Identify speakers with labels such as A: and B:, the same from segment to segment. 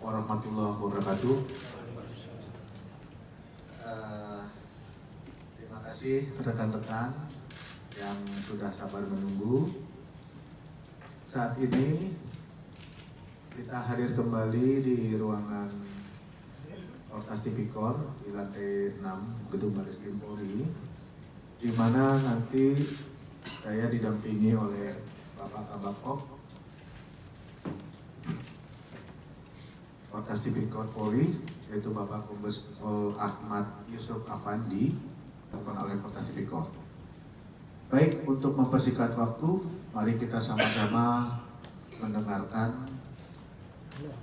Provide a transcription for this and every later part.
A: warahmatullahi wabarakatuh. Terima kasih rekan-rekan yang sudah sabar menunggu. Saat ini kita hadir kembali di ruangan Orkas Tipikor di lantai 6 Gedung Barreskrim Polri, di mana nanti saya didampingi oleh Bapak Kabak-Op Orkas Tipikor Polri, yaitu Bapak Kombes Pol Ahmad Yusuf Afandi, dilakukan oleh Orkas Tipikor. Baik, untuk mempersingkat waktu, mari kita sama-sama mendengarkan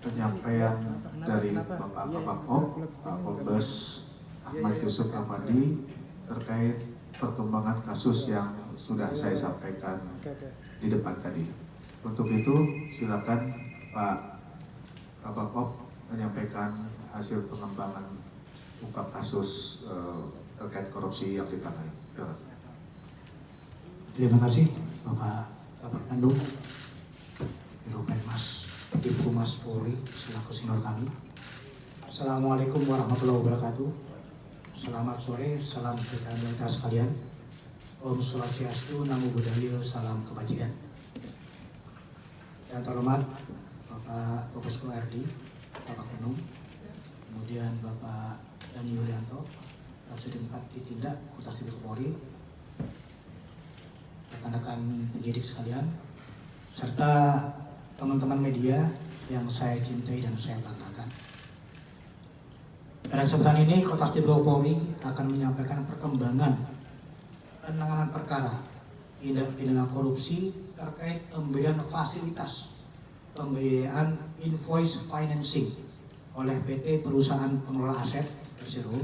A: penyampaian dari Bapak Kabak-Op, Pak Kombes Ahmad Yusuf Afandi terkait perkembangan kasus yang sudah saya sampaikan di depan tadi. Untuk itu, silakan Pak Kabak-Op menyampaikan hasil pengembangan ungkap kasus terkait korupsi yang ditangani.
B: Terima kasih Bapak Kabak-Pendu, Dirokpenmas, Divkumas Polri selaku senior kami. Assalamualaikum warahmatullahi wabarakatuh. Selamat sore, salam sejahtera kita sekalian. Om Swastiastu, Namo Buddhaya, salam kebajikan. Yang terhormat Bapak Kopesko RD, Bapak Penum, kemudian Bapak Dani Yulianto, Kapolsek 4 Ditindak Kota Sipil Polri, rekan-rekan penyidik sekalian, serta teman-teman media yang saya cintai dan saya banggakan. Pada kesempatan ini, Kota Sipil Polri akan menyampaikan perkembangan penanganan perkara tindak pidana korupsi terkait pemberian fasilitas pembiayaan invoice financing oleh PT Perusahaan Pengelola Aset Persero,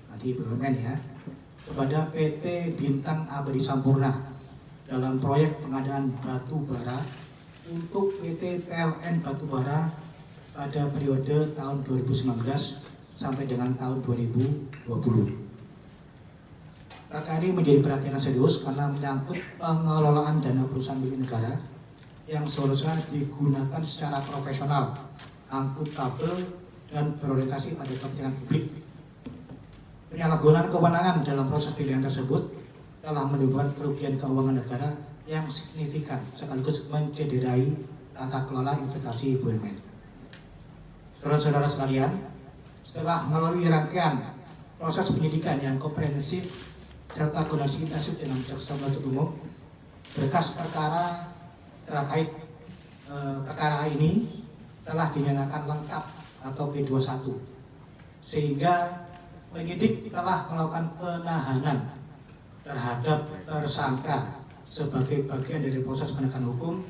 B: nanti BUMN ya, kepada PT Bintang Abadi Sampurna dalam proyek pengadaan batu bara untuk PT PLN Batubara pada periode tahun 2019 sampai dengan tahun 2020. Perkara ini menjadi perhatian serius karena menyangkut pengelolaan dana perusahaan milik negara yang seharusnya digunakan secara profesional, akuntabel, dan berorientasi pada kepentingan publik. Penyalahgunaan kewenangan dalam proses pilihan tersebut telah menimbulkan kerugian keuangan negara yang signifikan sekaligus mencederai tata kelola investasi BUMN. Saudara-saudara sekalian, setelah melalui rangkaian proses penyidikan yang komprehensif serta koordinasi intensif dengan jaksa penuntut umum, berkas perkara terkait perkara ini telah dinyatakan lengkap atau P21, sehingga penyidik telah melakukan penahanan terhadap tersangka sebagai bagian dari proses penegakan hukum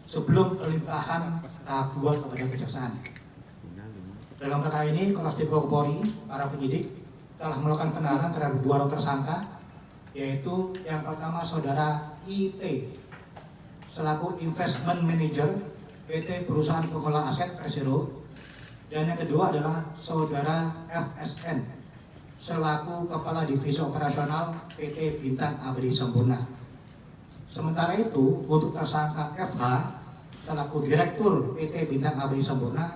B: sebelum pelimpahan tahap 2 kepada kejaksaan. Dalam perkara ini, Kota Sipil Polri, para penyidik telah melakukan penahanan terhadap 2 orang tersangka, yaitu yang pertama Saudara IT selaku Investment Manager PT Perusahaan Pengelola Aset Persero, dan yang kedua adalah Saudara FSN selaku Kepala Divisi Operasional PT Bintang Abadi Sampurna. Sementara itu, untuk tersangka FH selaku Direktur PT Bintang Abadi Sampurna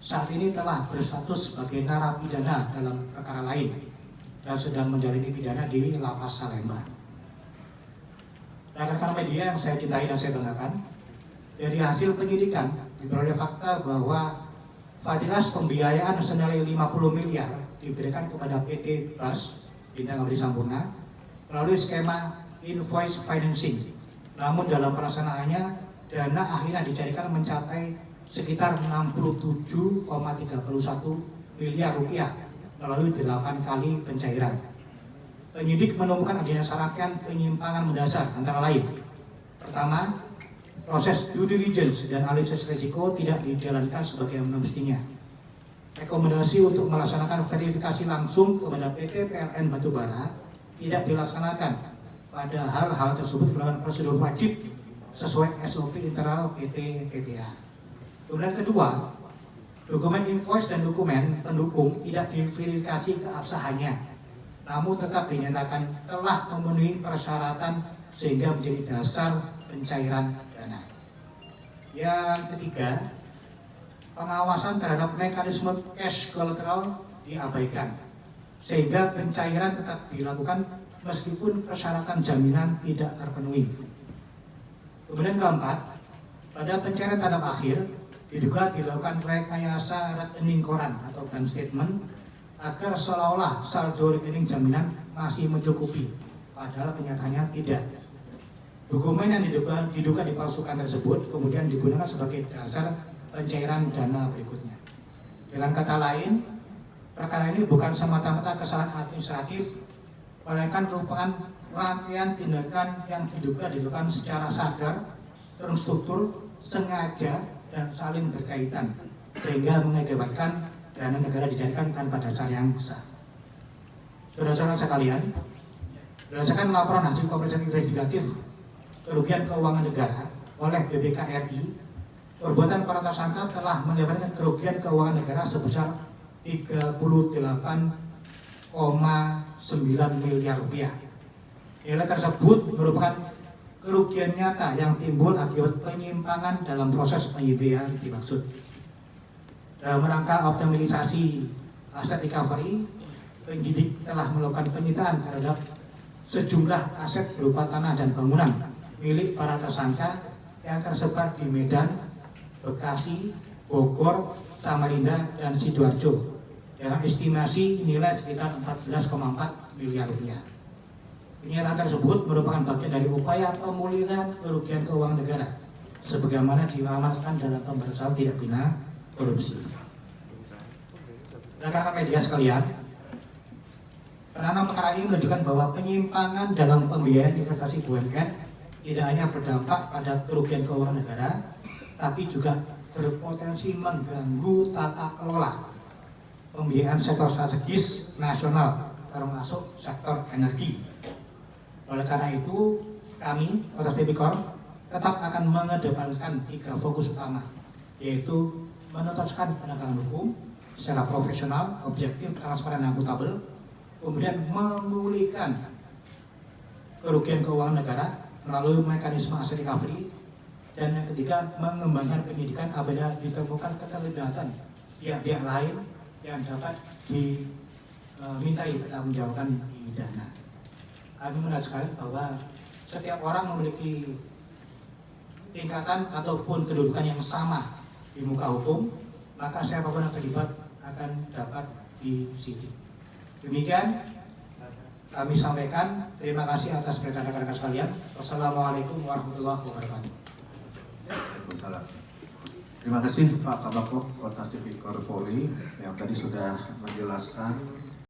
B: saat ini telah berstatus sebagai narapidana dalam perkara lain dan sedang menjalani pidana di Lapas Salemba. Rekan-rekan media yang saya cintai dan saya banggakan, dari hasil penyidikan diperoleh fakta bahwa fasilitas pembiayaan senilai 50 miliar diberikan kepada PT BAS Bintang Abadi Sampurna melalui skema invoice financing. Namun dalam pelaksanaannya, dana akhirnya dicarikan mencapai sekitar 67,31 miliar rupiah melalui 8 kali pencairan. Penyidik menemukan adanya rangkaian penyimpangan mendasar antara lain. Pertama, proses due diligence dan analisis risiko tidak dijalankan sebagaimana mestinya. Rekomendasi untuk melaksanakan verifikasi langsung kepada PT PLN Batubara tidak dilaksanakan, padahal hal tersebut merupakan prosedur wajib sesuai SOP internal PT PPA. Kemudian kedua, dokumen invoice dan dokumen pendukung tidak diverifikasi keabsahannya, namun tetap dinyatakan telah memenuhi persyaratan sehingga menjadi dasar pencairan dana. Yang ketiga, pengawasan terhadap mekanisme cash collateral diabaikan, sehingga pencairan tetap dilakukan meskipun persyaratan jaminan tidak terpenuhi. Kemudian keempat, pada pencairan tahap akhir diduga dilakukan rekayasa rekening koran atau bank statement agar seolah-olah saldo rekening jaminan masih mencukupi, padahal kenyataannya tidak. Dokumen yang diduga dipalsukan tersebut kemudian digunakan sebagai dasar pencairan dana berikutnya. Dengan kata lain, perkara ini bukan semata-mata kesalahan administratif, melainkan merupakan rangkaian tindakan yang diduga dilakukan secara sadar, terstruktur, sengaja, dan saling berkaitan, sehingga mengakibatkan dana negara dijadikan tanpa dasar yang sah. Saudara-saudara sekalian, berdasarkan laporan hasil pemeriksaan investigatif kerugian keuangan negara oleh BPK RI, perbuatan para tersangka telah mengakibatkan kerugian keuangan negara sebesar 38,9 miliar rupiah. Nilai tersebut merupakan kerugian nyata yang timbul akibat penyimpangan dalam proses penyidikan dimaksud. Dalam rangka optimalisasi aset recovery, penyidik telah melakukan penyitaan terhadap sejumlah aset berupa tanah dan bangunan milik para tersangka yang tersebar di Medan, Bekasi, Bogor, Samarinda, dan Sidoarjo dengan estimasi nilai sekitar 14,4 miliar rupiah. Penyitaan tersebut merupakan bagian dari upaya pemulihan kerugian keuangan negara sebagaimana diamanatkan dalam pemberantasan tindak pidana korupsi. Rekan-rekan media sekalian, penanganan perkara ini menunjukkan bahwa penyimpangan dalam pembiayaan investasi BUMN tidak hanya berdampak pada kerugian keuangan negara, tapi juga berpotensi mengganggu tata kelola pembiayaan sektor strategis nasional, termasuk sektor energi. Oleh karena itu, kami, Kota Tipikor, tetap akan mengedepankan 3 fokus utama, yaitu menuntaskan penegakan hukum secara profesional, objektif, transparan, dan akuntabel, kemudian memulihkan kerugian keuangan negara melalui mekanisme aset recovery, dan yang ketiga mengembangkan penyidikan apabila ditemukan keterlibatan pihak-pihak lain yang dapat dimintai pertanggungjawaban pidana. Kami menegaskan bahwa setiap orang memiliki tingkatan ataupun kedudukan yang sama di muka hukum, maka siapapun yang terlibat akan dapat disidik. Demikian kami sampaikan. Terima kasih atas perhatian rekan-rekan sekalian. Wassalamualaikum warahmatullahi wabarakatuh.
A: Waalaikumsalam. Terima kasih Pak Kabako Kota Tipikor Polri yang tadi sudah menjelaskan